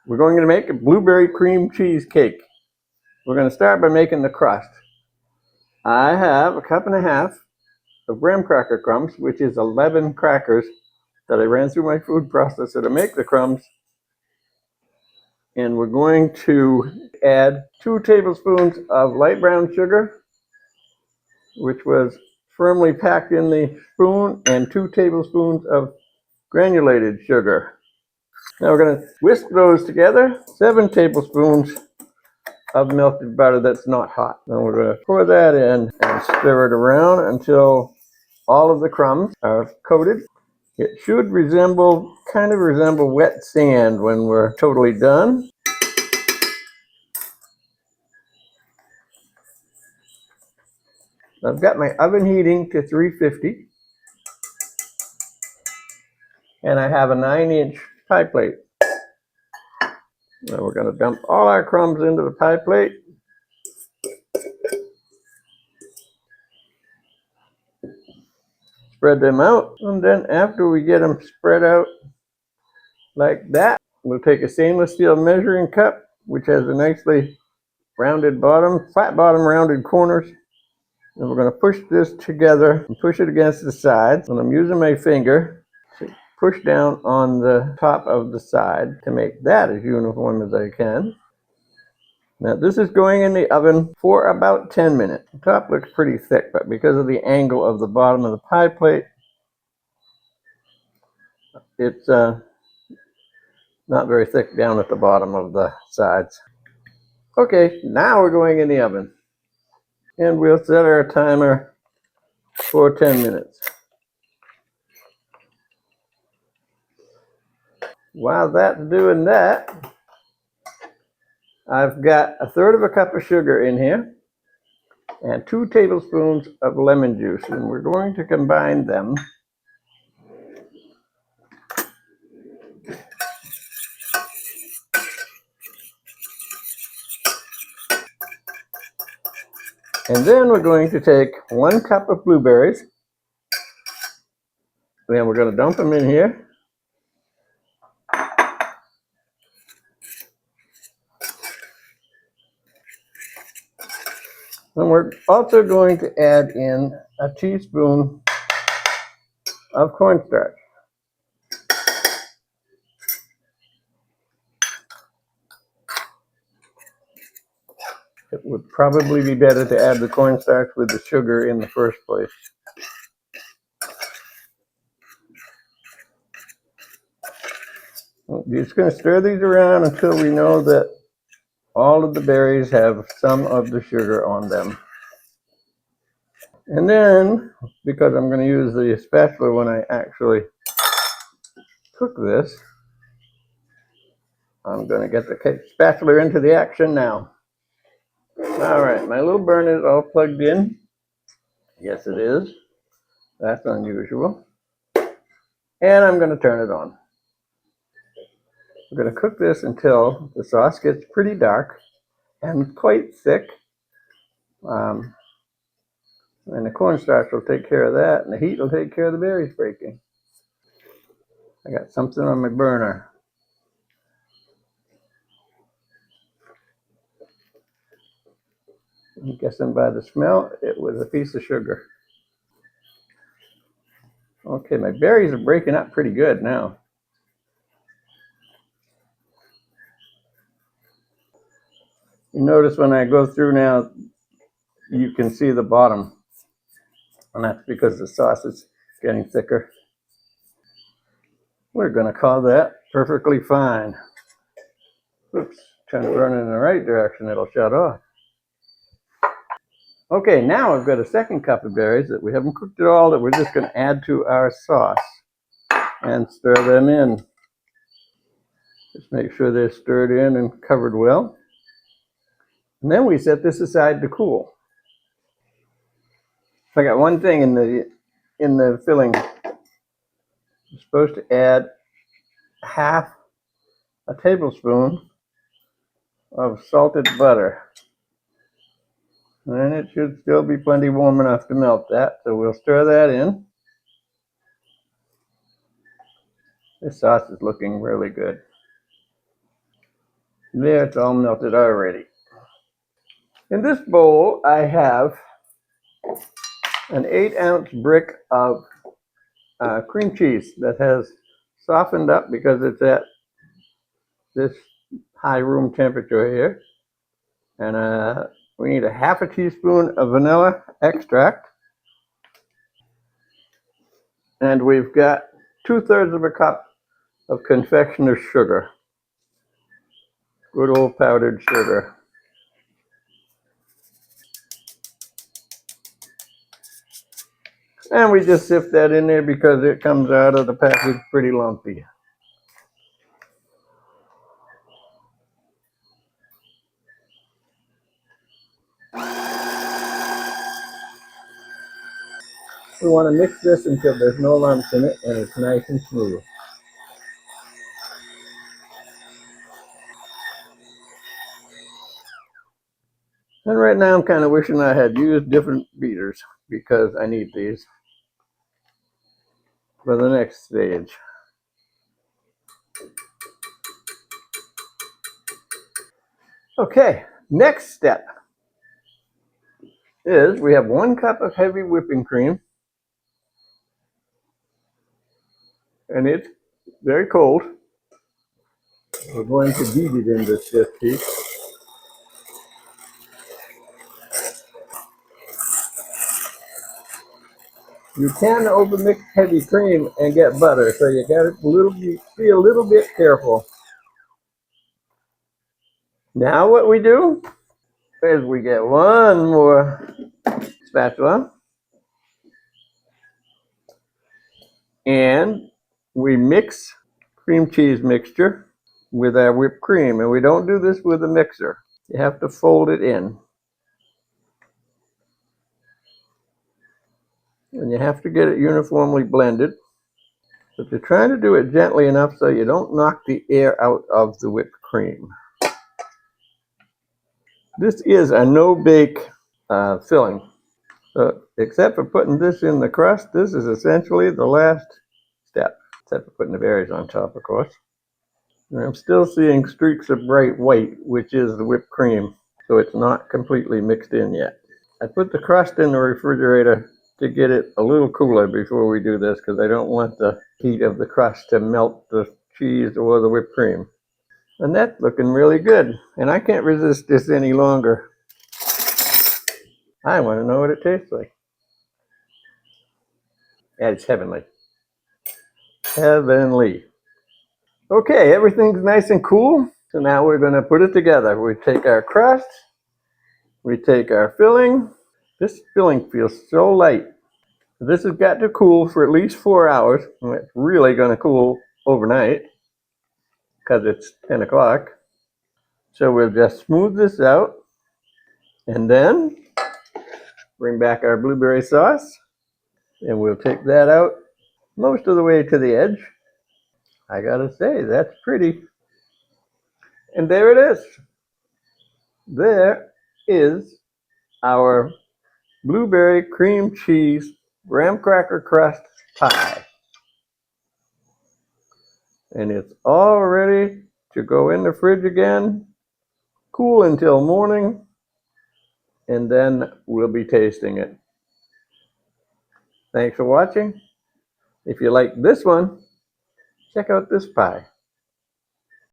We're going to make a blueberry cream cheesecake. We're going to start by making the crust. I have a cup and a half of graham cracker crumbs, which is 11 crackers that I ran through my food processor to make the crumbs. And we're going to add 2 tablespoons of light brown sugar, which was firmly packed in the spoon, and 2 tablespoons of granulated sugar. Now we're going to whisk those together. 7 tablespoons of melted butter that's not hot. Then we're going to pour that in and stir it around until all of the crumbs are coated. It should kind of resemble wet sand when we're totally done. I've got my oven heating to 350, and I have a 9-inch pie plate. Now we're going to dump all our crumbs into the pie plate. Spread them out, and then after we get them spread out like that, we'll take a stainless steel measuring cup, which has a nicely rounded bottom, flat bottom, rounded corners. And we're going to push this together and push it against the sides. And I'm using my finger to push down on the top of the side to make that as uniform as I can. Now this is going in the oven for about 10 minutes. The top looks pretty thick, but because of the angle of the bottom of the pie plate, it's not very thick down at the bottom of the sides. Okay, now we're going in the oven. And we'll set our timer for 10 minutes. While that's doing that, I've got 1/3 cup of sugar in here and 2 tablespoons of lemon juice, and we're going to combine them. And then we're going to take 1 cup of blueberries, and we're going to dump them in here. And we're also going to add in a teaspoon of cornstarch. It would probably be better to add the cornstarch with the sugar in the first place. We're just going to stir these around until we know that all of the berries have some of the sugar on them. And then, because I'm going to use the spatula when I actually cook this, I'm going to get the spatula into the action now. All right, my little burner is all plugged in. Yes, it is. That's unusual. And I'm going to turn it on. We're going to cook this until the sauce gets pretty dark and quite thick. And the cornstarch will take care of that, and the heat will take care of the berries breaking. I got something on my burner. I'm guessing by the smell, it was a piece of sugar. Okay, my berries are breaking up pretty good now. You notice when I go through now, you can see the bottom. And that's because the sauce is getting thicker. We're going to call that perfectly fine. Oops, trying to burn in the right direction, it'll shut off. Okay, now I've got a 2nd cup of berries that we haven't cooked at all that we're just going to add to our sauce and stir them in. Just make sure they're stirred in and covered well. And then we set this aside to cool. I got one thing in the filling. You're supposed to add 1/2 tablespoon of salted butter. And it should still be plenty warm enough to melt that, so we'll stir that in. This sauce is looking really good. There, it's all melted already. In this bowl, I have an 8-ounce brick of cream cheese that has softened up because it's at this high room temperature here. And we need a half a teaspoon of vanilla extract. And we've got 2/3 of a cup of confectioner's sugar. Good old powdered sugar. And we just sift that in there because it comes out of the package pretty lumpy. We want to mix this until there's no lumps in it and it's nice and smooth. And right now I'm kind of wishing I had used different beaters because I need these for the next stage. Okay, next step is we have 1 cup of heavy whipping cream, and it's very cold. We're going to beat it into stiff heat. You can overmix heavy cream and get butter, so you got to be a little bit careful. Now what we do is we get 1 more spatula and we mix cream cheese mixture with our whipped cream, and we don't do this with a mixer. You have to fold it in, and you have to get it uniformly blended, but you're trying to do it gently enough so you don't knock the air out of the whipped cream. This is a no-bake filling. So except for putting this in the crust, this is essentially the last step, except for putting the berries on top, of course. And I'm still seeing streaks of bright white, which is the whipped cream, so it's not completely mixed in yet. I put the crust in the refrigerator to get it a little cooler before we do this because I don't want the heat of the crust to melt the cheese or the whipped cream. And that's looking really good, and I can't resist this any longer. I want to know what it tastes like. Yeah, it's heavenly. Heavenly. Okay, everything's nice and cool. So now we're going to put it together. We take our crust. We take our filling. This filling feels so light. This has got to cool for at least 4 hours. And it's really going to cool overnight because it's 10 o'clock. So we'll just smooth this out and then bring back our blueberry sauce. And we'll take that out most of the way to the edge. I gotta say, that's pretty. And there it is. There is our blueberry cream cheese graham cracker crust pie. And it's all ready to go in the fridge again, cool until morning, and then we'll be tasting it. Thanks for watching. If you like this one, check out this pie.